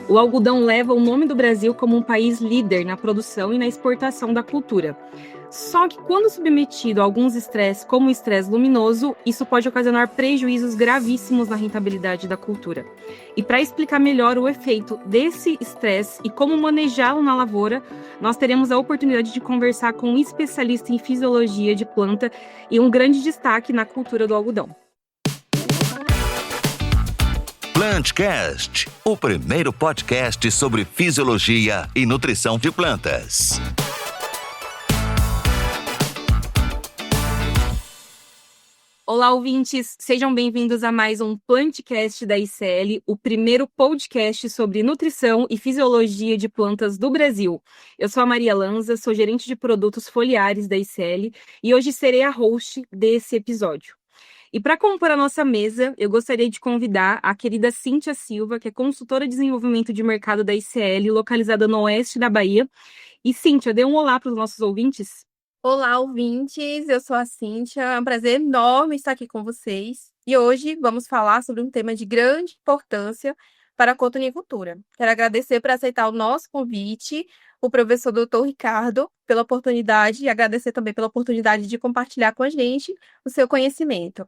O algodão leva o nome do Brasil como um país líder na produção e na exportação da cultura. Só que quando submetido a alguns estresses, como o estresse luminoso, isso pode ocasionar prejuízos gravíssimos na rentabilidade da cultura. E para explicar melhor o efeito desse estresse e como manejá-lo na lavoura, nós teremos a oportunidade de conversar com um especialista em fisiologia de planta e um grande destaque na cultura do algodão. Plantcast, o primeiro podcast sobre fisiologia e nutrição de plantas. Olá, ouvintes! Sejam bem-vindos a mais um Plantcast da ICL, o primeiro podcast sobre nutrição e fisiologia de plantas do Brasil. Eu sou a Maria Lanza, sou gerente de produtos foliares da ICL e hoje serei a host desse episódio. E para compor a nossa mesa, eu gostaria de convidar a querida Cíntia Silva, que é consultora de desenvolvimento de mercado da ICL, localizada no oeste da Bahia. E Cíntia, dê um olá para os nossos ouvintes. Olá, ouvintes! Eu sou a Cíntia, é um prazer enorme estar aqui com vocês. E hoje vamos falar sobre um tema de grande importância para a cotonicultura. Quero agradecer por aceitar o nosso convite, o professor Dr. Ricardo, pela oportunidade e agradecer também pela oportunidade de compartilhar com a gente o seu conhecimento.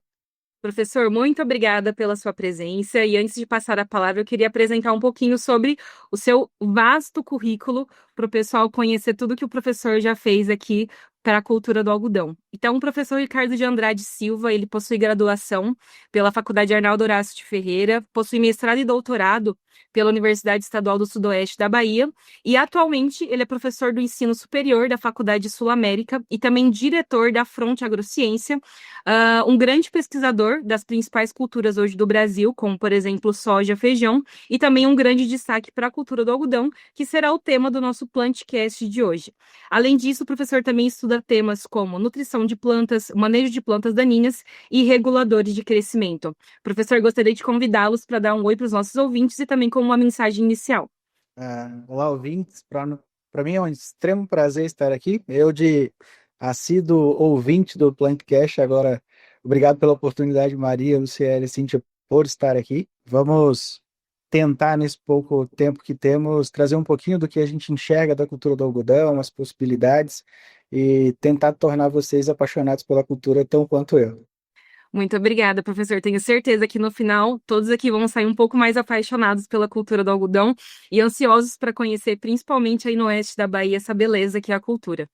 Professor, muito obrigada pela sua presença. E antes de passar a palavra, eu queria apresentar um pouquinho sobre o seu vasto currículo para o pessoal conhecer tudo que o professor já fez aqui para a cultura do algodão. Então, o professor Ricardo de Andrade Silva, ele possui graduação pela Faculdade Arnaldo Horácio de Ferreira, possui mestrado e doutorado pela Universidade Estadual do Sudoeste da Bahia e, atualmente, ele é professor do ensino superior da Faculdade Sul-América e também diretor da Fronte Agrociência, um grande pesquisador das principais culturas hoje do Brasil, como, por exemplo, soja, feijão, e também um grande destaque para a cultura do algodão, que será o tema do nosso Plantcast de hoje. Além disso, o professor também estuda temas como nutrição de plantas, manejo de plantas daninhas e reguladores de crescimento. Professor, gostaria de convidá-los para dar um oi para os nossos ouvintes e também com uma mensagem inicial. Olá, ouvintes. Para mim é um extremo prazer estar aqui. Eu, de assíduo ouvinte do Plantcast, agora, obrigado pela oportunidade, Maria, Luciele e Cíntia, por estar aqui. Vamos tentar, nesse pouco tempo que temos, trazer um pouquinho do que a gente enxerga da cultura do algodão, as possibilidades, e tentar tornar vocês apaixonados pela cultura tão quanto eu. Muito obrigada, professor. Tenho certeza que no final todos aqui vão sair um pouco mais apaixonados pela cultura do algodão e ansiosos para conhecer, principalmente aí no oeste da Bahia, essa beleza que é a cultura.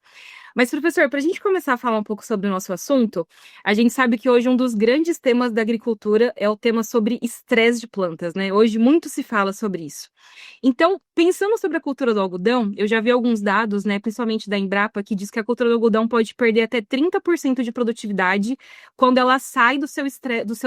Mas, professor, para a gente começar a falar um pouco sobre o nosso assunto, a gente sabe que hoje um dos grandes temas da agricultura é o tema sobre estresse de plantas, né? Hoje muito se fala sobre isso. Então, pensando sobre a cultura do algodão, eu já vi alguns dados, né, principalmente da Embrapa, que diz que a cultura do algodão pode perder até 30% de produtividade quando ela sai do seu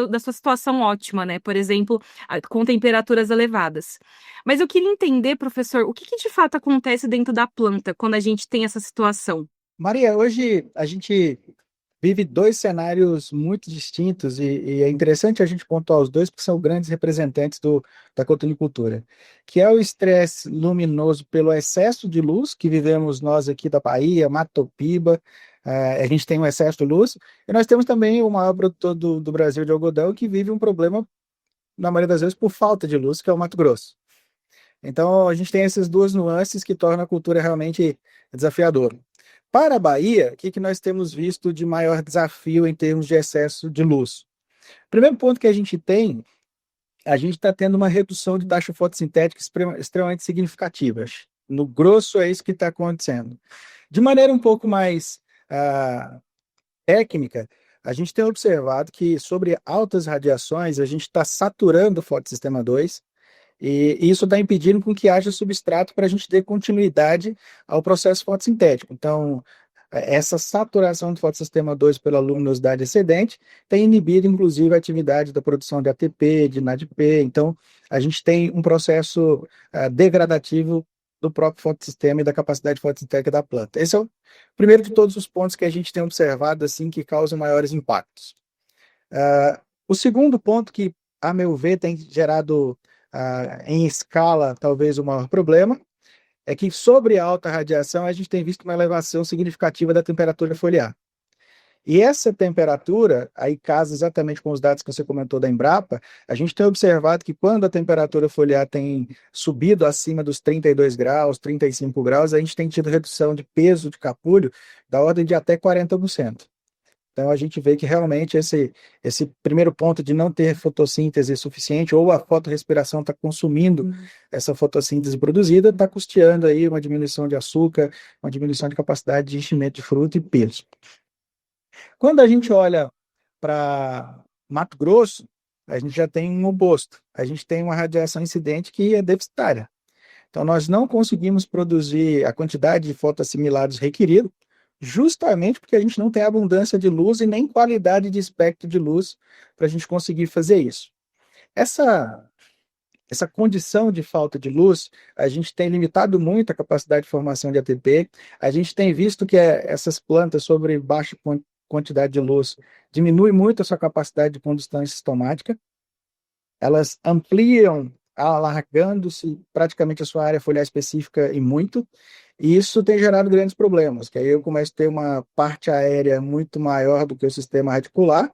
da sua situação ótima, né? Por exemplo, com temperaturas elevadas. Mas eu queria entender, professor, o que de fato acontece dentro da planta quando a gente tem essa situação? Maria, hoje a gente vive dois cenários muito distintos e é interessante a gente pontuar os dois porque são grandes representantes da cotonicultura, que é o estresse luminoso pelo excesso de luz que vivemos nós aqui da Bahia, Matopiba, a gente tem um excesso de luz, e nós temos também o maior produtor do Brasil de algodão que vive um problema, na maioria das vezes, por falta de luz, que é o Mato Grosso. Então, a gente tem essas duas nuances que tornam a cultura realmente desafiadora. Para a Bahia, o que nós temos visto de maior desafio em termos de excesso de luz? Primeiro ponto que a gente está tendo uma redução de taxa fotossintética extremamente significativa. No grosso, é isso que está acontecendo. De maneira um pouco mais técnica, a gente tem observado que sobre altas radiações, a gente está saturando o fotossistema 2, e isso está impedindo com que haja substrato para a gente dar continuidade ao processo fotossintético. Então, essa saturação do fotossistema 2 pela luminosidade excedente tem inibido, inclusive, a atividade da produção de ATP, de NADP. Então, a gente tem um processo degradativo do próprio fotossistema e da capacidade fotossintética da planta. Esse é o primeiro de todos os pontos que a gente tem observado assim, que causam maiores impactos. O segundo ponto que, a meu ver, tem gerado em escala, talvez o maior problema, é que sobre a alta radiação a gente tem visto uma elevação significativa da temperatura foliar. E essa temperatura, aí casa exatamente com os dados que você comentou da Embrapa, a gente tem observado que quando a temperatura foliar tem subido acima dos 32 graus, 35 graus, a gente tem tido redução de peso de capulho da ordem de até 40%. Então, a gente vê que realmente esse primeiro ponto de não ter fotossíntese suficiente, ou a fotorrespiração está consumindo essa fotossíntese produzida, está custeando aí uma diminuição de açúcar, uma diminuição de capacidade de enchimento de fruta e peso. Quando a gente olha para Mato Grosso, a gente já tem um oposto. A gente tem uma radiação incidente que é deficitária. Então, nós não conseguimos produzir a quantidade de fotoassimilados requerido, justamente porque a gente não tem abundância de luz e nem qualidade de espectro de luz para a gente conseguir fazer isso. Essa condição de falta de luz, a gente tem limitado muito a capacidade de formação de ATP, a gente tem visto que essas plantas sobre baixa quantidade de luz diminui muito a sua capacidade de combustão sistomática, elas ampliam, alargando-se praticamente a sua área foliar específica e muito, e isso tem gerado grandes problemas, que aí eu começo a ter uma parte aérea muito maior do que o sistema radicular,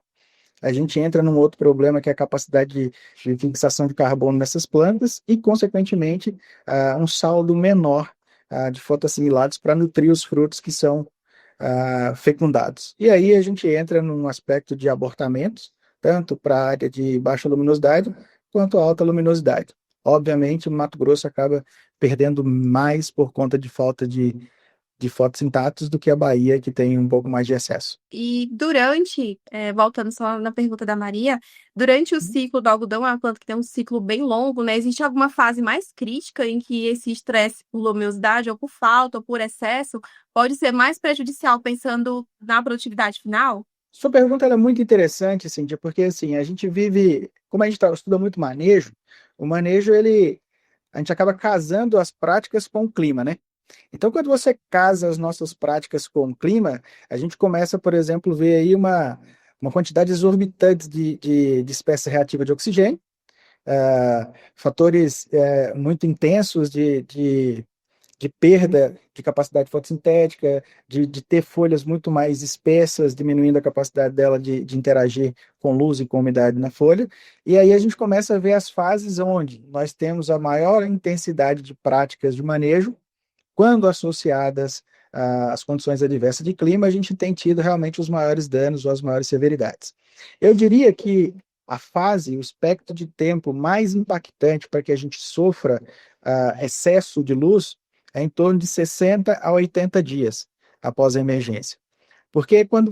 a gente entra num outro problema que é a capacidade de fixação de carbono nessas plantas e, consequentemente, um saldo menor de fotoassimilados para nutrir os frutos que são fecundados. E aí a gente entra num aspecto de abortamentos, tanto para a área de baixa luminosidade quanto alta luminosidade. Obviamente, o Mato Grosso acaba perdendo mais por conta de falta de fotossintatos do que a Bahia, que tem um pouco mais de excesso. E durante, voltando só na pergunta da Maria, durante o ciclo do algodão, é uma planta que tem um ciclo bem longo, né? Existe alguma fase mais crítica em que esse estresse por luminosidade, ou por falta, ou por excesso, pode ser mais prejudicial, pensando na produtividade final? Sua pergunta ela é muito interessante, Cíntia, porque assim, a gente vive, como a gente estuda muito manejo, o manejo, a gente acaba casando as práticas com o clima, né? Então, quando você casa as nossas práticas com o clima, a gente começa, por exemplo, ver aí uma quantidade exorbitante de espécie reativa de oxigênio, fatores muito intensos de perda de capacidade fotossintética, de ter folhas muito mais espessas, diminuindo a capacidade dela de interagir com luz e com umidade na folha. E aí a gente começa a ver as fases onde nós temos a maior intensidade de práticas de manejo, quando associadas às condições adversas de clima, a gente tem tido realmente os maiores danos ou as maiores severidades. Eu diria que a fase, o espectro de tempo mais impactante para que a gente sofra excesso de luz é em torno de 60 a 80 dias após a emergência. Porque quando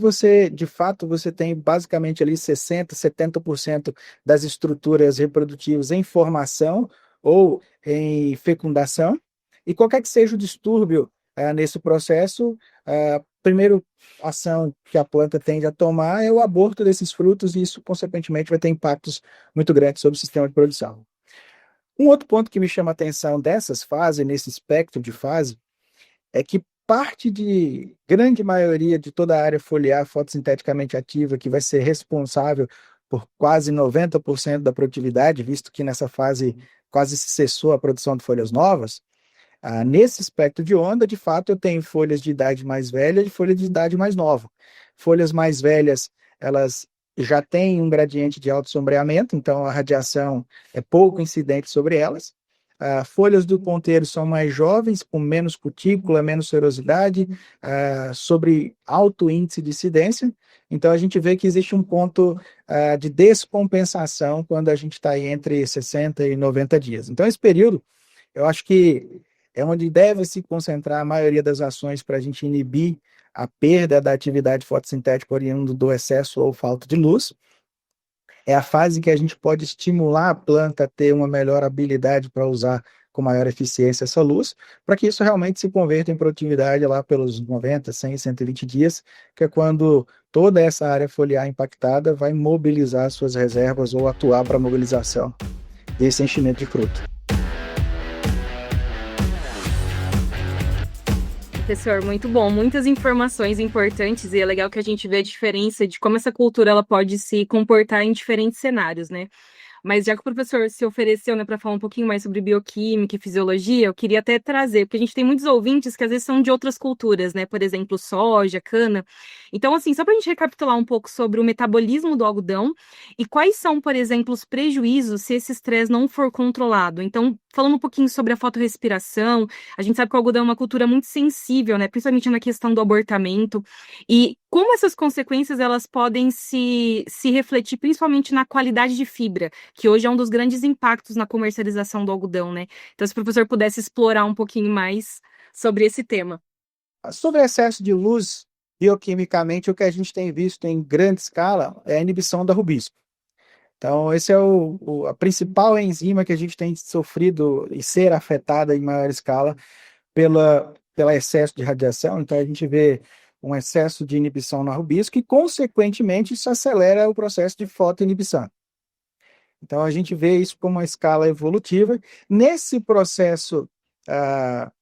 de fato, você tem basicamente ali 60, 70% das estruturas reprodutivas em formação ou em fecundação, e qualquer que seja o distúrbio nesse processo, a primeira ação que a planta tende a tomar é o aborto desses frutos, e isso, consequentemente, vai ter impactos muito grandes sobre o sistema de produção. Um outro ponto que me chama a atenção dessas fases, nesse espectro de fase, é que parte de grande maioria de toda a área foliar fotossinteticamente ativa, que vai ser responsável por quase 90% da produtividade, visto que nessa fase quase se cessou a produção de folhas novas, nesse espectro de onda, de fato, eu tenho folhas de idade mais velha e folhas de idade mais nova. Folhas mais velhas, elas já têm um gradiente de alto sombreamento, então a radiação é pouco incidente sobre elas. Folhas do ponteiro são mais jovens, com menos cutícula, menos serosidade, sobre alto índice de incidência. Então, a gente vê que existe um ponto de descompensação quando a gente está entre 60 e 90 dias. Então, esse período, eu acho que é onde deve se concentrar a maioria das ações para a gente inibir a perda da atividade fotossintética oriundo do excesso ou falta de luz. É a fase que a gente pode estimular a planta a ter uma melhor habilidade para usar com maior eficiência essa luz, para que isso realmente se converta em produtividade lá pelos 90, 100, 120 dias, que é quando toda essa área foliar impactada vai mobilizar suas reservas ou atuar para a mobilização desse enchimento de fruto. Professor, muito bom, muitas informações importantes, e é legal que a gente vê a diferença de como essa cultura ela pode se comportar em diferentes cenários, né? Mas já que o professor se ofereceu, né, para falar um pouquinho mais sobre bioquímica e fisiologia, eu queria até trazer, porque a gente tem muitos ouvintes que às vezes são de outras culturas, né? Por exemplo, soja, cana. Então, assim, só para a gente recapitular um pouco sobre o metabolismo do algodão e quais são, por exemplo, os prejuízos se esse estresse não for controlado. Então, falando um pouquinho sobre a fotorrespiração, a gente sabe que o algodão é uma cultura muito sensível, né? Principalmente na questão do abortamento. E como essas consequências elas podem se refletir principalmente na qualidade de fibra, que hoje é um dos grandes impactos na comercialização do algodão, né? Então, se o professor pudesse explorar um pouquinho mais sobre esse tema. Sobre excesso de luz, bioquimicamente, o que a gente tem visto em grande escala é a inibição da rubisco. Então, esse é a principal enzima que a gente tem sofrido e ser afetada em maior escala pela excesso de radiação. Então, a gente vê um excesso de inibição na rubisco e, consequentemente, isso acelera o processo de fotoinibição. Então, a gente vê isso como uma escala evolutiva. Nesse processo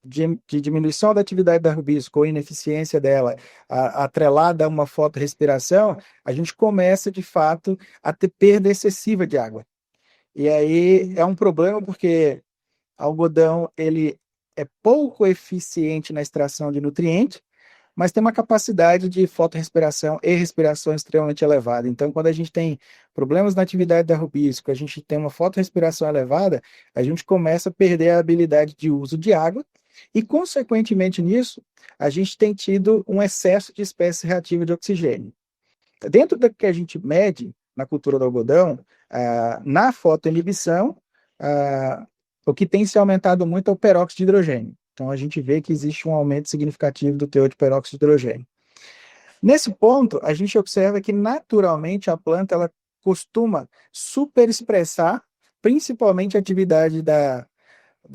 de diminuição da atividade da rubisco ou ineficiência dela, atrelada a uma fotorrespiração, a gente começa, de fato, a ter perda excessiva de água. E aí é um problema porque o algodão ele é pouco eficiente na extração de nutrientes, mas tem uma capacidade de fotorrespiração e respiração extremamente elevada. Então, quando a gente tem problemas na atividade da rubisco, a gente tem uma fotorrespiração elevada, a gente começa a perder a habilidade de uso de água e, consequentemente nisso, a gente tem tido um excesso de espécie reativa de oxigênio. Dentro do que a gente mede na cultura do algodão, na fotoinibição, o que tem se aumentado muito é o peróxido de hidrogênio. Então, a gente vê que existe um aumento significativo do teor de peróxido de hidrogênio. Nesse ponto, a gente observa que, naturalmente, a planta ela costuma superexpressar, principalmente a atividade da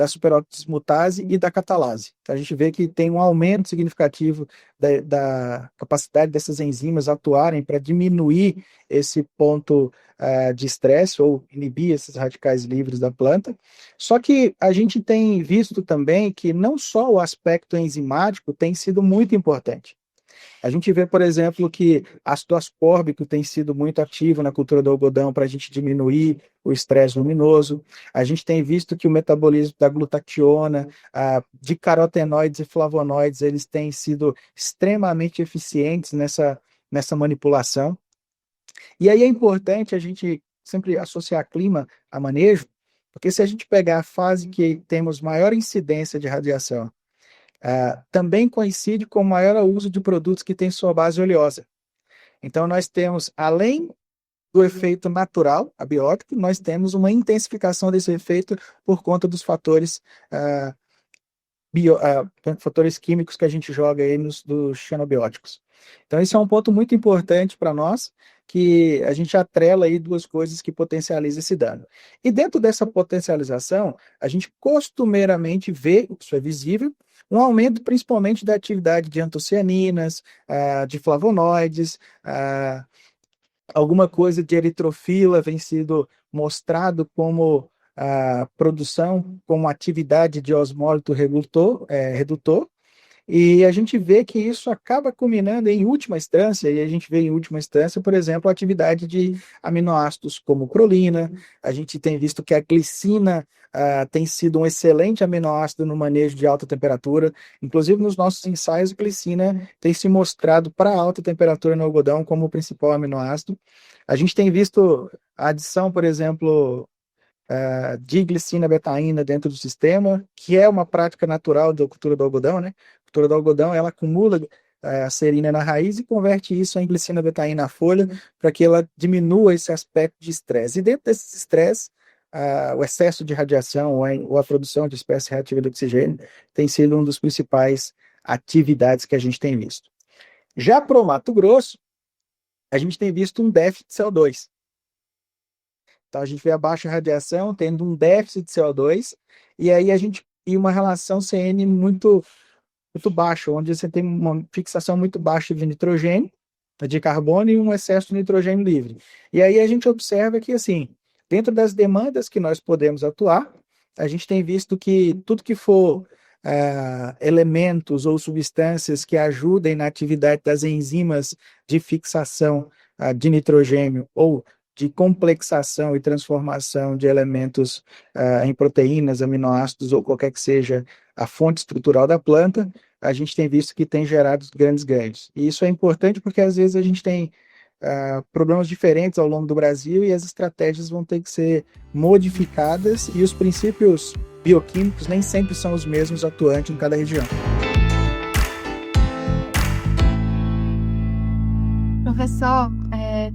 superoxidase e da catalase. Então, a gente vê que tem um aumento significativo da capacidade dessas enzimas atuarem para diminuir esse ponto de estresse ou inibir esses radicais livres da planta. Só que a gente tem visto também que não só o aspecto enzimático tem sido muito importante. A gente vê, por exemplo, que ácido ascórbico tem sido muito ativo na cultura do algodão para a gente diminuir o estresse luminoso. A gente tem visto que o metabolismo da glutationa, de carotenoides e flavonoides, eles têm sido extremamente eficientes nessa manipulação. E aí é importante a gente sempre associar clima a manejo, porque se a gente pegar a fase que temos maior incidência de radiação, também coincide com o maior uso de produtos que têm sua base oleosa. Então, nós temos, além do efeito natural, abiótico, nós temos uma intensificação desse efeito por conta dos fatores, fatores químicos que a gente joga aí dos xenobióticos. Então, esse é um ponto muito importante para nós, que a gente atrela aí duas coisas que potencializam esse dano. E dentro dessa potencialização, a gente costumeiramente vê, isso é visível, um aumento principalmente da atividade de antocianinas, de flavonoides, alguma coisa de eritrofila vem sido mostrado como produção, como atividade de osmólito redutor, e a gente vê que isso acaba culminando em última instância, e a gente vê em última instância, por exemplo, a atividade de aminoácidos como prolina. A gente tem visto que a glicina tem sido um excelente aminoácido no manejo de alta temperatura. Inclusive, nos nossos ensaios, a glicina tem se mostrado para alta temperatura no algodão como o principal aminoácido. A gente tem visto a adição, por exemplo, de glicina betaína dentro do sistema, que é uma prática natural da cultura do algodão, né? A cultura do algodão, ela acumula a serina na raiz e converte isso em glicina betaína na folha para que ela diminua esse aspecto de estresse. E dentro desse estresse, o excesso de radiação ou a produção de espécie reativa de oxigênio tem sido um dos principais atividades que a gente tem visto. Já para o Mato Grosso, a gente tem visto um déficit de CO2. Então, a gente vê a baixa radiação tendo um déficit de CO2, e aí e uma relação CN muito, muito baixa, onde você tem uma fixação muito baixa de nitrogênio, de carbono e um excesso de nitrogênio livre. E aí a gente observa que, assim, dentro das demandas que nós podemos atuar, a gente tem visto que tudo que for elementos ou substâncias que ajudem na atividade das enzimas de fixação de nitrogênio ou de complexação e transformação de elementos em proteínas, aminoácidos ou qualquer que seja a fonte estrutural da planta, a gente tem visto que tem gerado grandes ganhos. E isso é importante porque às vezes a gente tem problemas diferentes ao longo do Brasil e as estratégias vão ter que ser modificadas e os princípios bioquímicos nem sempre são os mesmos atuantes em cada região. Professor,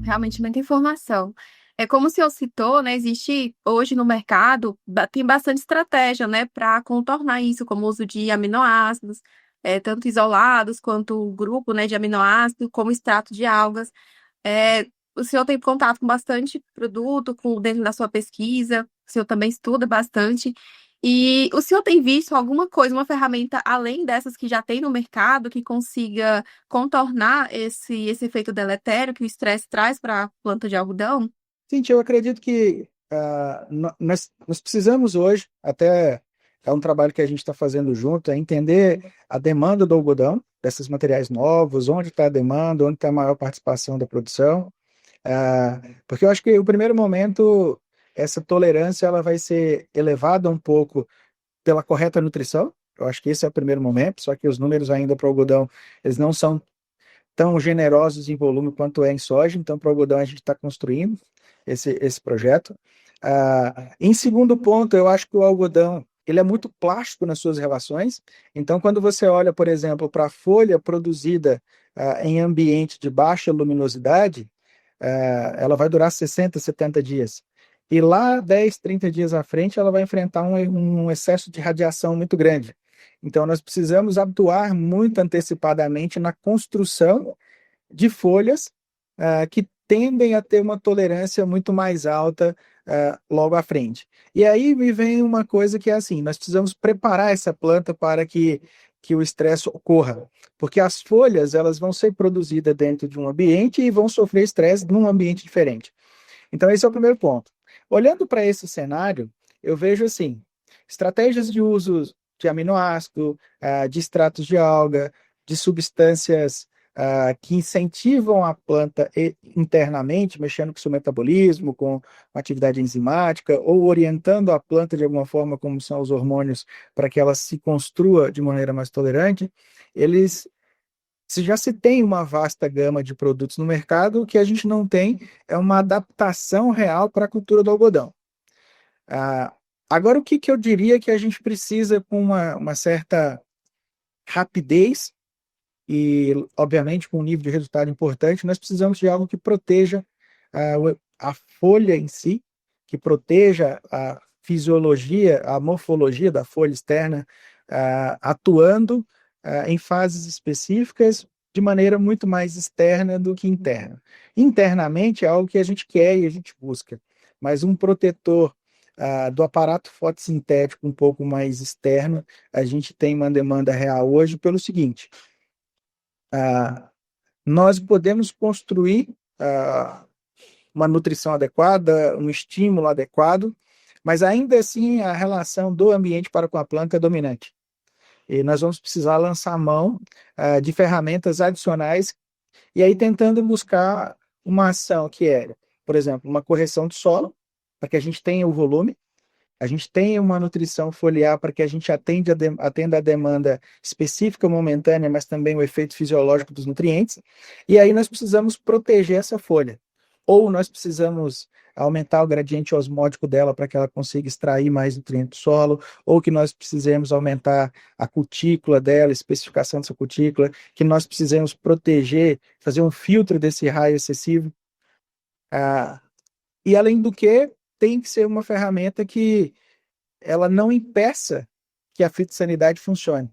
realmente muita informação. É como o senhor citou, né? Existe hoje no mercado, tem bastante estratégia, né, para contornar isso, como o uso de aminoácidos, tanto isolados quanto o grupo, né, de aminoácidos, como extrato de algas. O senhor tem contato com bastante produto dentro da sua pesquisa, o senhor também estuda bastante. E o senhor tem visto alguma coisa, uma ferramenta além dessas que já tem no mercado, que consiga contornar esse efeito deletério que o estresse traz para a planta de algodão? Sim, eu acredito que nós precisamos hoje, até é um trabalho que a gente está fazendo junto, é entender a demanda do algodão, desses materiais novos, onde está a demanda, onde está a maior participação da produção. Porque eu acho que o primeiro momento, essa tolerância ela vai ser elevada um pouco pela correta nutrição. Eu acho que esse é o primeiro momento, só que os números ainda para o algodão, eles não são tão generosos em volume quanto é em soja, então para o algodão a gente está construindo esse projeto. Em segundo ponto, eu acho que o algodão ele é muito plástico nas suas relações, então quando você olha, por exemplo, para a folha produzida em ambiente de baixa luminosidade, ela vai durar 60, 70 dias. E lá, 10, 30 dias à frente, ela vai enfrentar um excesso de radiação muito grande. Então, nós precisamos atuar muito antecipadamente na construção de folhas que tendem a ter uma tolerância muito mais alta logo à frente. E aí me vem uma coisa que é assim, nós precisamos preparar essa planta para que o estresse ocorra, porque as folhas elas vão ser produzidas dentro de um ambiente e vão sofrer estresse num ambiente diferente. Então esse é o primeiro ponto. Olhando para esse cenário, eu vejo assim, estratégias de uso de aminoácido, de extratos de alga, de substâncias que incentivam a planta internamente, mexendo com o seu metabolismo, com a atividade enzimática, ou orientando a planta de alguma forma, como são os hormônios, para que ela se construa de maneira mais tolerante, se já se tem uma vasta gama de produtos no mercado, o que a gente não tem é uma adaptação real para a cultura do algodão. Agora, o que eu diria que a gente precisa com uma certa rapidez e, obviamente, com um nível de resultado importante, nós precisamos de algo que proteja a folha em si, que proteja a fisiologia, a morfologia da folha externa, atuando em fases específicas de maneira muito mais externa do que interna. Internamente é algo que a gente quer e a gente busca, mas um protetor do aparato fotossintético um pouco mais externo, a gente tem uma demanda real hoje pelo seguinte: nós podemos construir uma nutrição adequada, um estímulo adequado, mas ainda assim a relação do ambiente para com a planta é dominante. E nós vamos precisar lançar mão de ferramentas adicionais e aí tentando buscar uma ação que é, por exemplo, uma correção do solo, para que a gente tenha o volume, a gente tenha uma nutrição foliar para que a gente atenda a demanda específica momentânea, mas também o efeito fisiológico dos nutrientes. E aí nós precisamos proteger essa folha. Ou nós precisamos aumentar o gradiente osmótico dela para que ela consiga extrair mais nutrientes do solo, ou que nós precisemos aumentar a cutícula dela, a especificação dessa cutícula, que nós precisamos proteger, fazer um filtro desse raio excessivo. E além do que, tem que ser uma ferramenta que ela não impeça que a fitossanidade funcione.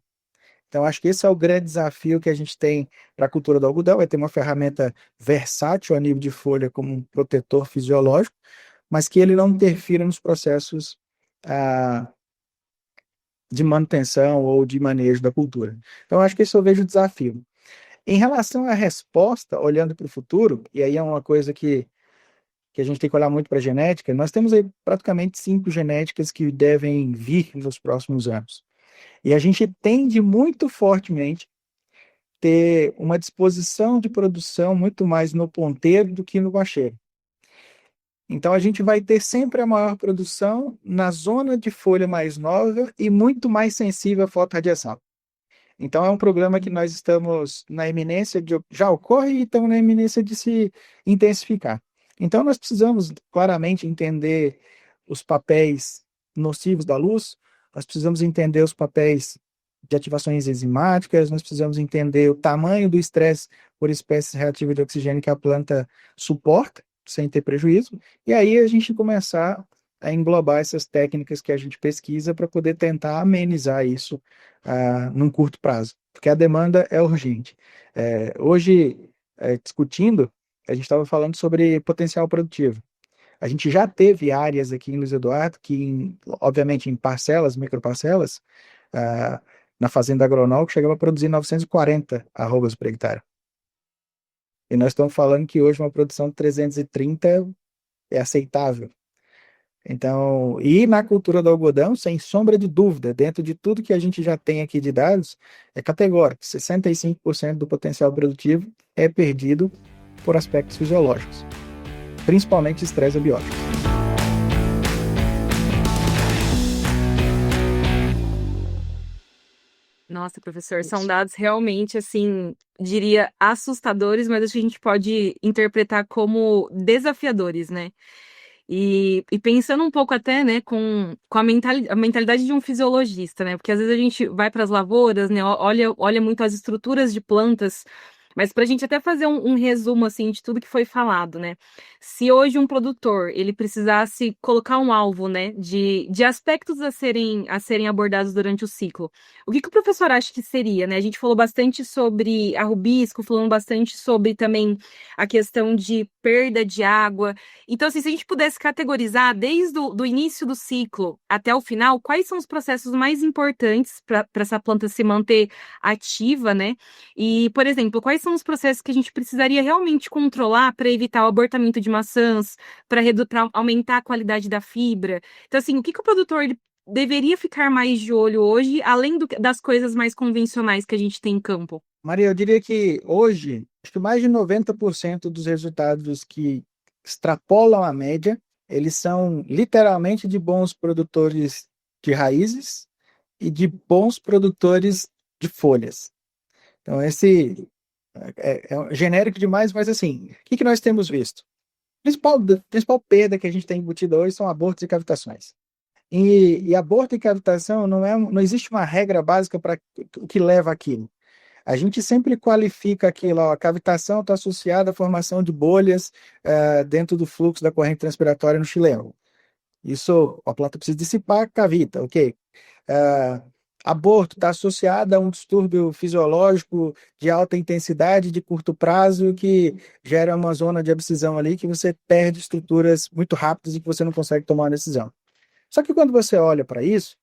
Então, acho que esse é o grande desafio que a gente tem para a cultura do algodão, é ter uma ferramenta versátil a nível de folha como um protetor fisiológico, mas que ele não interfira nos processos de manutenção ou de manejo da cultura. Então, acho que esse eu vejo o desafio. Em relação à resposta, olhando para o futuro, e aí é uma coisa que a gente tem que olhar muito para a genética, nós temos aí praticamente 5 genéticas que devem vir nos próximos anos. E a gente tende muito fortemente ter uma disposição de produção muito mais no ponteiro do que no bacheiro. Então a gente vai ter sempre a maior produção na zona de folha mais nova e muito mais sensível à fotorradiação. Então é um problema que nós estamos na iminência de já ocorre e estamos na iminência de se intensificar. Então nós precisamos claramente entender os papéis nocivos da luz, nós precisamos entender os papéis de ativações enzimáticas, nós precisamos entender o tamanho do estresse por espécie reativa de oxigênio que a planta suporta, sem ter prejuízo, e aí a gente começar a englobar essas técnicas que a gente pesquisa para poder tentar amenizar isso num curto prazo, porque a demanda é urgente. Hoje, discutindo, a gente estava falando sobre potencial produtivo. A gente já teve áreas aqui em Luiz Eduardo que, obviamente, em parcelas, microparcelas, ah, na fazenda agronômica, chegava a produzir 940 arrobas por hectare. E nós estamos falando que hoje uma produção de 330 é aceitável. Então, e na cultura do algodão, sem sombra de dúvida, dentro de tudo que a gente já tem aqui de dados, é categórico, 65% do potencial produtivo é perdido por aspectos fisiológicos, principalmente estresse abiótico. Nossa, professor, são dados realmente, assim, diria assustadores, mas acho que a gente pode interpretar como desafiadores, né? E pensando um pouco até, né, com a mentalidade de um fisiologista, né? Porque às vezes a gente vai para as lavouras, né, olha muito as estruturas de plantas, mas para a gente até fazer um resumo, assim, de tudo que foi falado, né? Se hoje um produtor, ele precisasse colocar um alvo, né, de aspectos a serem abordados durante o ciclo, o que o professor acha que seria, né? A gente falou bastante sobre a rubisco, falando bastante sobre também a questão de perda de água. Então, assim, se a gente pudesse categorizar desde o do início do ciclo até o final, quais são os processos mais importantes para essa planta se manter ativa, né? E, por exemplo, quais são os processos que a gente precisaria realmente controlar para evitar o abortamento de maçãs, para aumentar a qualidade da fibra? Então, assim, o que o produtor ele deveria ficar mais de olho hoje, além das coisas mais convencionais que a gente tem em campo? Maria, eu diria que hoje, acho que mais de 90% dos resultados que extrapolam a média, eles são literalmente de bons produtores de raízes e de bons produtores de folhas. Então, esse é genérico demais, mas assim, o que nós temos visto? A principal perda que a gente tem embutida hoje são abortos e cavitações. E aborto e cavitação não existe uma regra básica para o que leva aquilo. A gente sempre qualifica aquilo, ó, a cavitação está associada à formação de bolhas dentro do fluxo da corrente transpiratória no xilema. Isso, a planta precisa dissipar, cavita, ok. Ah, aborto está associado a um distúrbio fisiológico de alta intensidade, de curto prazo, que gera uma zona de abscisão ali que você perde estruturas muito rápidas e que você não consegue tomar uma decisão. Só que quando você olha para isso,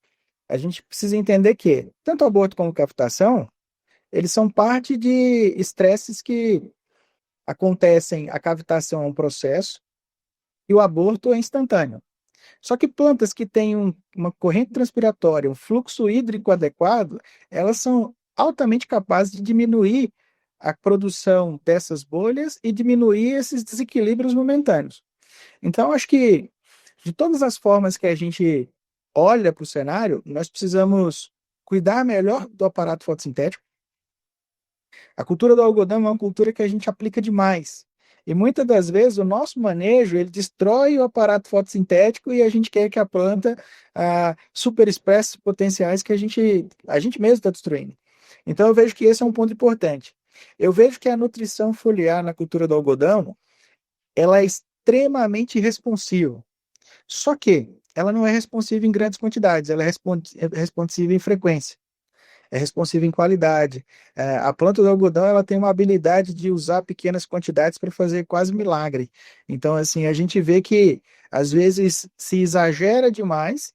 a gente precisa entender que tanto aborto como cavitação, eles são parte de estresses que acontecem, a cavitação é um processo e o aborto é instantâneo. Só que plantas que têm uma corrente transpiratória, um fluxo hídrico adequado, elas são altamente capazes de diminuir a produção dessas bolhas e diminuir esses desequilíbrios momentâneos. Então, acho que de todas as formas que a gente olha para o cenário, nós precisamos cuidar melhor do aparato fotossintético. A cultura do algodão é uma cultura que a gente aplica demais. E muitas das vezes o nosso manejo ele destrói o aparato fotossintético e a gente quer que a planta super expresse potenciais que a gente mesmo está destruindo. Então eu vejo que esse é um ponto importante. Eu vejo que a nutrição foliar na cultura do algodão ela é extremamente responsiva. Só que ela não é responsiva em grandes quantidades, ela é responsiva em frequência. É responsiva em qualidade. A planta do algodão ela tem uma habilidade de usar pequenas quantidades para fazer quase milagre. Então, assim, a gente vê que às vezes se exagera demais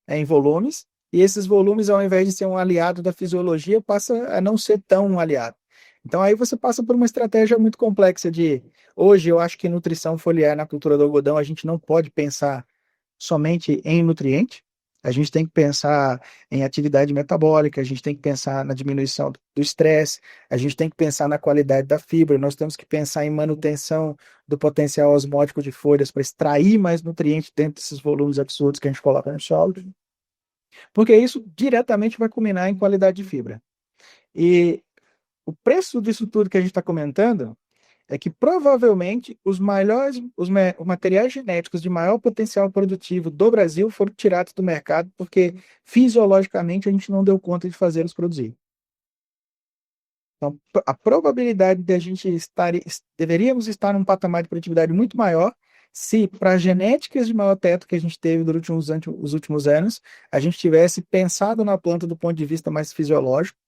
em volumes, e esses volumes, ao invés de ser um aliado da fisiologia, passa a não ser tão um aliado. Então, aí você passa por uma estratégia muito complexa de. Hoje, eu acho que nutrição foliar na cultura do algodão, a gente não pode pensar somente em nutriente. A gente tem que pensar em atividade metabólica, a gente tem que pensar na diminuição do estresse, a gente tem que pensar na qualidade da fibra, nós temos que pensar em manutenção do potencial osmótico de folhas para extrair mais nutrientes dentro desses volumes absurdos que a gente coloca no solo, porque isso diretamente vai culminar em qualidade de fibra. E o preço disso tudo que a gente está comentando é que provavelmente os materiais genéticos de maior potencial produtivo do Brasil foram tirados do mercado porque fisiologicamente a gente não deu conta de fazê-los produzir. Então, a probabilidade de a gente deveríamos estar num patamar de produtividade muito maior se, para genéticas de maior teto que a gente teve durante os últimos anos, a gente tivesse pensado na planta do ponto de vista mais fisiológico,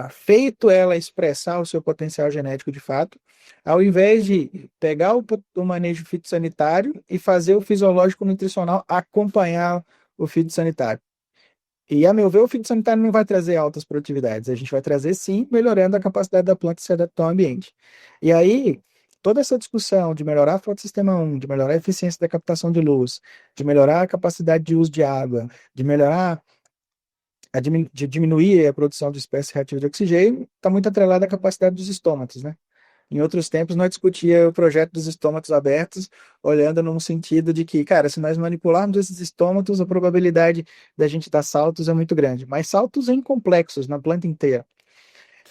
feito ela expressar o seu potencial genético de fato, ao invés de pegar o manejo fitossanitário e fazer o fisiológico nutricional acompanhar o fitossanitário. E, a meu ver, o fitossanitário não vai trazer altas produtividades, a gente vai trazer sim, melhorando a capacidade da planta de se adaptar ao ambiente. E aí, toda essa discussão de melhorar a fotossistema 1, de melhorar a eficiência da captação de luz, de melhorar a capacidade de uso de água, de melhorar de diminuir a produção de espécies reativas de oxigênio, está muito atrelada à capacidade dos estômatos, né? Em outros tempos, nós discutia o projeto dos estômatos abertos, olhando num sentido de que, cara, se nós manipularmos esses estômatos, a probabilidade da gente dar saltos é muito grande, mas saltos em complexos, na planta inteira.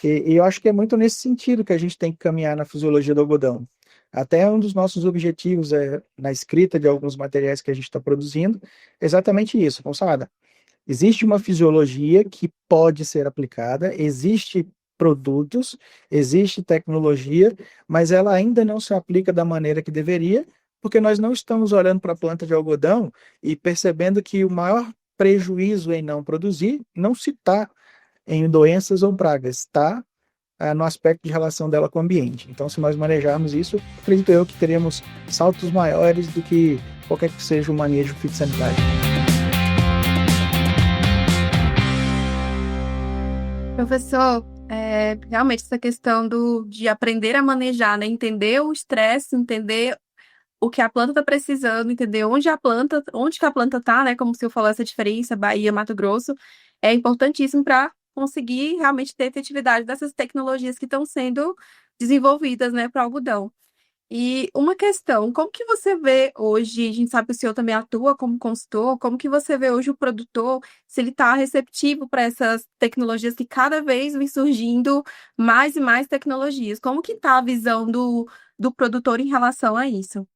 E eu acho que é muito nesse sentido que a gente tem que caminhar na fisiologia do algodão. Até um dos nossos objetivos na escrita de alguns materiais que a gente está produzindo, é exatamente isso, moçada. Existe uma fisiologia que pode ser aplicada, existe produtos, existe tecnologia, mas ela ainda não se aplica da maneira que deveria, porque nós não estamos olhando para a planta de algodão e percebendo que o maior prejuízo em não produzir não se está em doenças ou pragas, está no aspecto de relação dela com o ambiente. Então, se nós manejarmos isso, acredito eu que teremos saltos maiores do que qualquer que seja o manejo fitossanitário. Professor, realmente essa questão de aprender a manejar, né? Entender o estresse, entender o que a planta está precisando, entender onde que a planta está, né? Como o senhor falou, essa diferença, Bahia, Mato Grosso, é importantíssimo para conseguir realmente ter efetividade dessas tecnologias que estão sendo desenvolvidas, né, para o algodão. E uma questão, como que você vê hoje, a gente sabe que o senhor também atua como consultor, como que você vê hoje o produtor, se ele está receptivo para essas tecnologias que cada vez vem surgindo mais e mais tecnologias? Como que está a visão do produtor em relação a isso?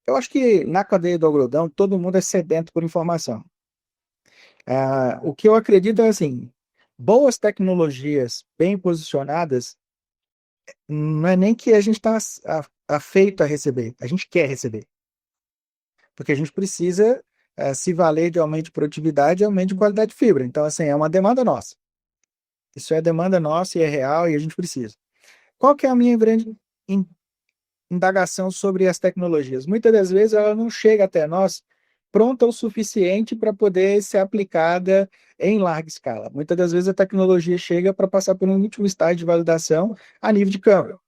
Eu acho que na cadeia do algodão todo mundo é sedento por informação. O que eu acredito é assim, boas tecnologias bem posicionadas, não é nem que a gente está afeito a receber, a gente quer receber. Porque a gente precisa se valer de aumento de produtividade e aumento de qualidade de fibra. Então, assim, é uma demanda nossa. Isso é demanda nossa e é real e a gente precisa. Qual que é a minha grande indagação sobre as tecnologias? Muitas das vezes ela não chega até nós pronta o suficiente para poder ser aplicada em larga escala. Muitas das vezes a tecnologia chega para passar por um último estágio de validação a nível de campo.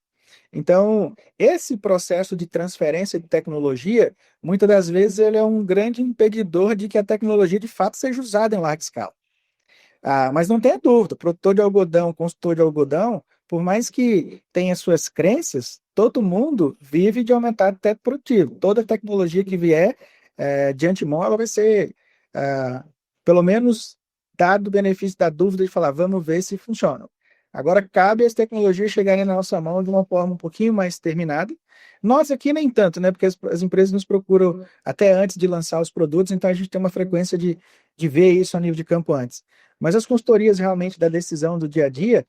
Então, esse processo de transferência de tecnologia, muitas das vezes ele é um grande impedidor de que a tecnologia de fato seja usada em larga escala. Mas não tenha dúvida, produtor de algodão, consultor de algodão, por mais que tenha suas crenças, todo mundo vive de aumentar o teto produtivo. Toda tecnologia que vier de antemão, ela vai ser, pelo menos, dado o benefício da dúvida de falar, vamos ver se funciona. Agora, cabe as tecnologias chegarem na nossa mão de uma forma um pouquinho mais terminada. Nós aqui nem tanto, né? Porque as empresas nos procuram até antes de lançar os produtos, então a gente tem uma frequência de ver isso a nível de campo antes. Mas as consultorias realmente da decisão do dia a dia,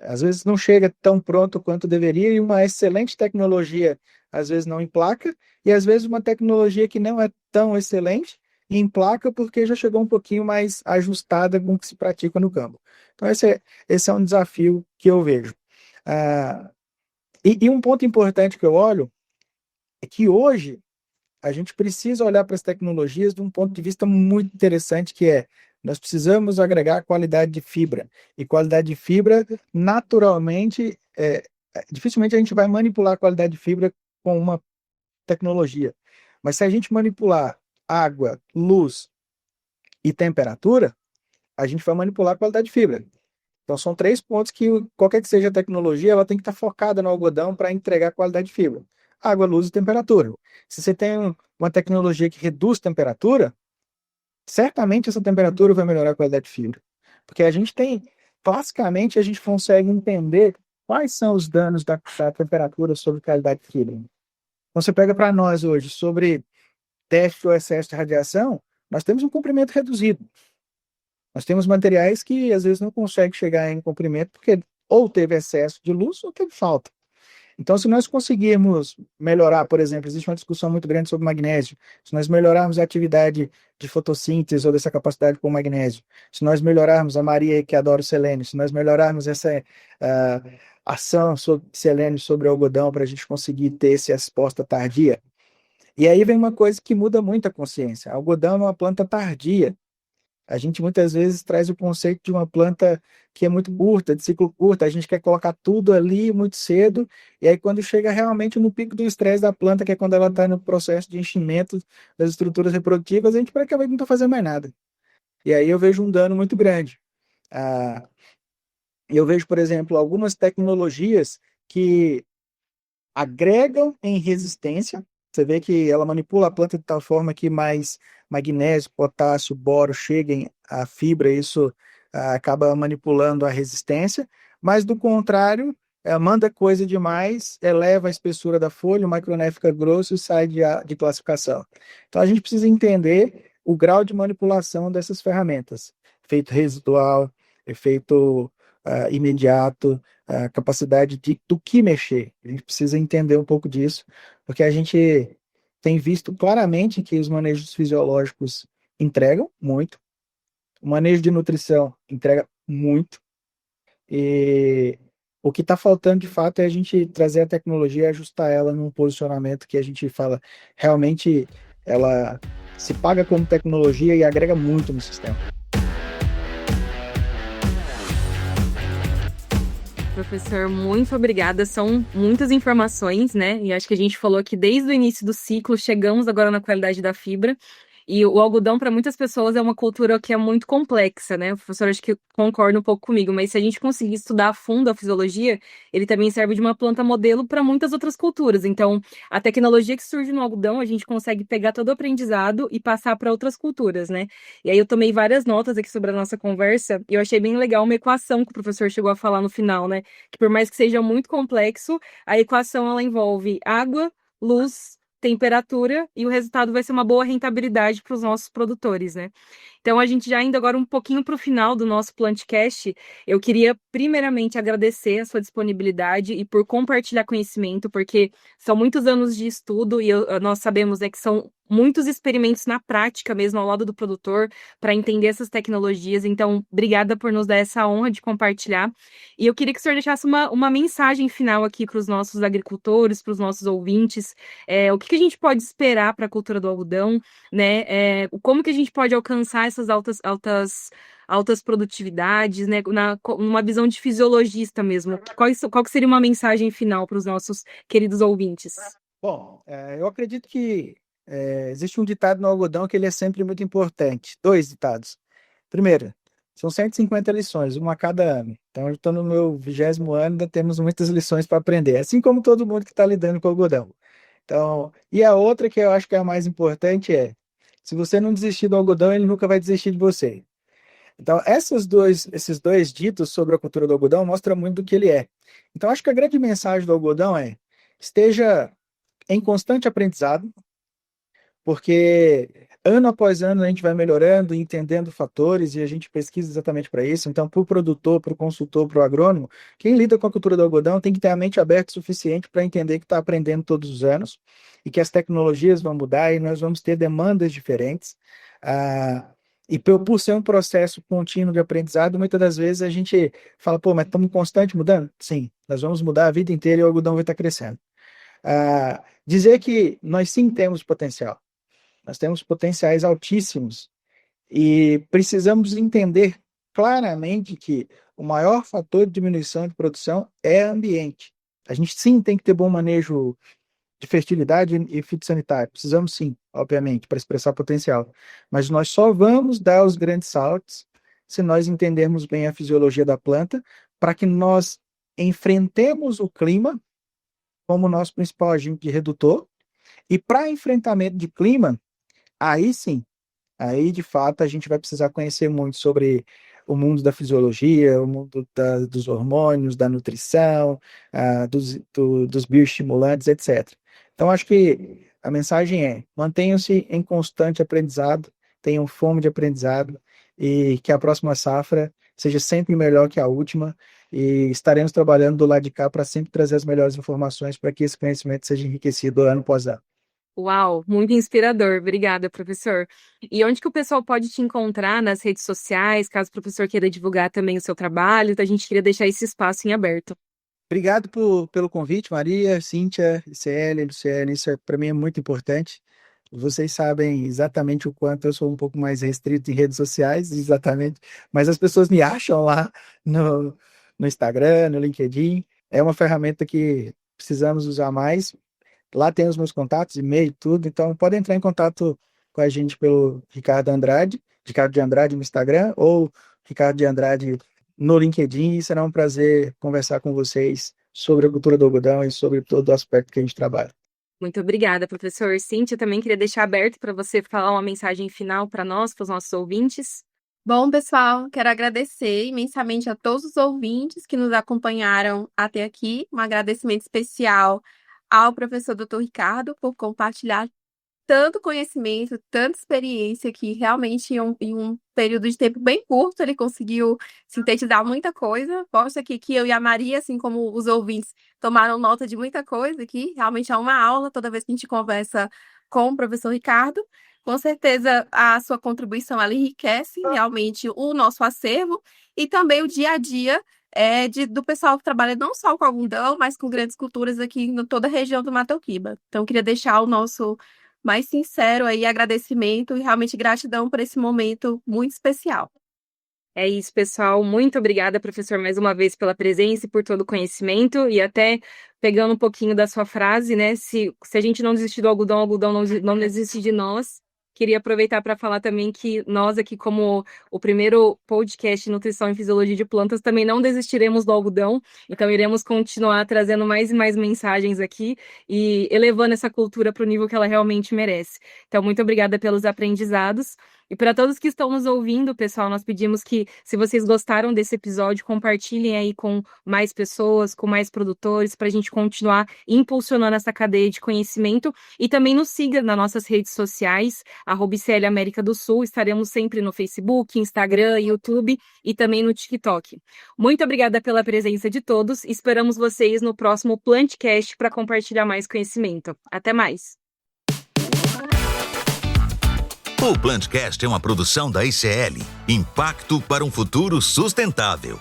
às vezes não chega tão pronto quanto deveria, e uma excelente tecnologia às vezes não emplaca, e às vezes uma tecnologia que não é tão excelente emplaca porque já chegou um pouquinho mais ajustada com o que se pratica no campo. Então, esse é um desafio que eu vejo. E um ponto importante que eu olho é que hoje a gente precisa olhar para as tecnologias de um ponto de vista muito interessante, que é nós precisamos agregar qualidade de fibra. E qualidade de fibra, naturalmente, dificilmente a gente vai manipular a qualidade de fibra com uma tecnologia. Mas se a gente manipular água, luz, e temperatura, a gente vai manipular a qualidade de fibra. Então, são 3 pontos que, qualquer que seja a tecnologia, ela tem que estar focada no algodão para entregar qualidade de fibra. Água, luz e temperatura. Se você tem uma tecnologia que reduz temperatura, certamente essa temperatura vai melhorar a qualidade de fibra. Porque a gente tem, classicamente, a gente consegue entender quais são os danos da temperatura sobre a qualidade de fibra. Então, você pega para nós hoje sobre teste ou excesso de radiação, nós temos um comprimento reduzido. Nós temos materiais que às vezes não conseguem chegar em comprimento porque ou teve excesso de luz ou teve falta. Então, se nós conseguirmos melhorar, por exemplo, existe uma discussão muito grande sobre magnésio, se nós melhorarmos a atividade de fotossíntese ou dessa capacidade com magnésio, se nós melhorarmos, a Maria que adora o selênio, se nós melhorarmos essa ação sobre selênio sobre o algodão para a gente conseguir ter essa resposta tardia. E aí vem uma coisa que muda muito a consciência. O algodão é uma planta tardia. A gente muitas vezes traz o conceito de uma planta que é muito curta, de ciclo curto, a gente quer colocar tudo ali muito cedo, e aí quando chega realmente no pico do estresse da planta, que é quando ela está no processo de enchimento das estruturas reprodutivas, a gente praticamente não está fazendo mais nada. E aí eu vejo um dano muito grande. Ah, eu vejo, por exemplo, algumas tecnologias que agregam em resistência. Você vê que ela manipula a planta de tal forma que mais magnésio, potássio, boro cheguem à fibra, isso acaba manipulando a resistência, mas do contrário, manda coisa demais, eleva a espessura da folha, o microné fica grosso e sai de classificação. Então a gente precisa entender o grau de manipulação dessas ferramentas. Efeito residual, efeito imediato, a capacidade do que mexer. A gente precisa entender um pouco disso, porque a gente tem visto claramente que os manejos fisiológicos entregam muito, o manejo de nutrição entrega muito, e o que está faltando de fato é a gente trazer a tecnologia e ajustar ela num posicionamento que a gente fala realmente ela se paga como tecnologia e agrega muito no sistema. Professor, muito obrigada. São muitas informações, né? E acho que a gente falou aqui desde o início do ciclo, chegamos agora na qualidade da fibra. E o algodão, para muitas pessoas, é uma cultura que é muito complexa, né? O professor acho que concorda um pouco comigo, mas se a gente conseguir estudar a fundo a fisiologia, ele também serve de uma planta modelo para muitas outras culturas. Então, a tecnologia que surge no algodão, a gente consegue pegar todo o aprendizado e passar para outras culturas, né? E aí eu tomei várias notas aqui sobre a nossa conversa e eu achei bem legal uma equação que o professor chegou a falar no final, né? Que por mais que seja muito complexo, a equação ela envolve água, luz, temperatura e o resultado vai ser uma boa rentabilidade para os nossos produtores, né? Então, a gente já indo agora um pouquinho para o final do nosso Plantcast, eu queria primeiramente agradecer a sua disponibilidade e por compartilhar conhecimento, porque são muitos anos de estudo e nós sabemos, né, que são muitos experimentos na prática mesmo ao lado do produtor para entender essas tecnologias. Então, obrigada por nos dar essa honra de compartilhar. E eu queria que o senhor deixasse uma mensagem final aqui para os nossos agricultores, para os nossos ouvintes. O que a gente pode esperar para a cultura do algodão, né? Como que a gente pode alcançar essas altas produtividades, né? Numa visão de fisiologista mesmo. Qual que seria uma mensagem final para os nossos queridos ouvintes? Bom, eu acredito que existe um ditado no algodão que ele é sempre muito importante. Dois ditados. Primeiro, são 150 lições, uma a cada ano. Então, eu estou no meu 20º ano, ainda temos muitas lições para aprender, assim como todo mundo que está lidando com o algodão. Então, e a outra que eu acho que é a mais importante se você não desistir do algodão, ele nunca vai desistir de você. Então, esses dois ditos sobre a cultura do algodão mostram muito do que ele é. Então, acho que a grande mensagem do algodão esteja em constante aprendizado, porque ano após ano a gente vai melhorando, entendendo fatores e a gente pesquisa exatamente para isso. Então, para o produtor, para o consultor, para o agrônomo, quem lida com a cultura do algodão tem que ter a mente aberta o suficiente para entender que está aprendendo todos os anos e que as tecnologias vão mudar e nós vamos ter demandas diferentes. E por ser um processo contínuo de aprendizado, muitas das vezes a gente fala, pô, mas estamos constante mudando? Sim, nós vamos mudar a vida inteira e o algodão vai estar crescendo. Dizer que nós sim temos potencial. Nós temos potenciais altíssimos e precisamos entender claramente que o maior fator de diminuição de produção é ambiente. A gente sim tem que ter bom manejo de fertilidade e fitossanitário. Precisamos sim, obviamente, para expressar potencial. Mas nós só vamos dar os grandes saltos se nós entendermos bem a fisiologia da planta, para que nós enfrentemos o clima como nosso principal agente redutor. E para enfrentamento de clima, aí sim, aí de fato a gente vai precisar conhecer muito sobre o mundo da fisiologia, o mundo dos hormônios, da nutrição, dos bioestimulantes, etc. Então, acho que a mensagem é: mantenham-se em constante aprendizado, tenham fome de aprendizado e que a próxima safra seja sempre melhor que a última, e estaremos trabalhando do lado de cá para sempre trazer as melhores informações para que esse conhecimento seja enriquecido ano após ano. Uau, muito inspirador. Obrigada, professor. E onde que o pessoal pode te encontrar nas redes sociais, caso o professor queira divulgar também o seu trabalho? A gente queria deixar esse espaço em aberto. Obrigado pelo convite, Maria, Cíntia, ICL, Luciane, isso para mim é muito importante. Vocês sabem exatamente o quanto eu sou um pouco mais restrito em redes sociais, exatamente, mas as pessoas me acham lá no Instagram, no LinkedIn. É uma ferramenta que precisamos usar mais. Lá tem os meus contatos, e-mail, tudo, então podem entrar em contato com a gente pelo Ricardo de Andrade no Instagram, ou Ricardo de Andrade no LinkedIn, e será um prazer conversar com vocês sobre a cultura do algodão e sobre todo o aspecto que a gente trabalha. Muito obrigada, professor. Cíntia, também queria deixar aberto para você falar uma mensagem final para nós, para os nossos ouvintes. Bom, pessoal, quero agradecer imensamente a todos os ouvintes que nos acompanharam até aqui. Um agradecimento especial ao professor Dr. Ricardo por compartilhar tanto conhecimento, tanta experiência, que realmente em um período de tempo bem curto ele conseguiu sintetizar muita coisa. Posto aqui que eu e a Maria, assim como os ouvintes, tomaram nota de muita coisa aqui. Realmente é uma aula toda vez que a gente conversa com o professor Ricardo. Com certeza a sua contribuição ela enriquece realmente o nosso acervo e também o dia a dia do pessoal que trabalha não só com algodão, mas com grandes culturas aqui em toda a região do Matopiba. Então, eu queria deixar o nosso mais sincero aí agradecimento e realmente gratidão por esse momento muito especial. É isso, pessoal. Muito obrigada, professor, mais uma vez pela presença e por todo o conhecimento. E até pegando um pouquinho da sua frase, né? Se a gente não desistir do algodão, o algodão não desiste de nós. Queria aproveitar para falar também que nós aqui, como o primeiro podcast de nutrição e fisiologia de plantas, também não desistiremos do algodão. Então, iremos continuar trazendo mais e mais mensagens aqui e elevando essa cultura para o nível que ela realmente merece. Então, muito obrigada pelos aprendizados. E para todos que estão nos ouvindo, pessoal, nós pedimos que, se vocês gostaram desse episódio, compartilhem aí com mais pessoas, com mais produtores, para a gente continuar impulsionando essa cadeia de conhecimento. E também nos siga nas nossas redes sociais, @ICL América do Sul. Estaremos sempre no Facebook, Instagram, YouTube e também no TikTok. Muito obrigada pela presença de todos. Esperamos vocês no próximo Plantcast para compartilhar mais conhecimento. Até mais! O Plantcast é uma produção da ICL, Impacto para um Futuro Sustentável.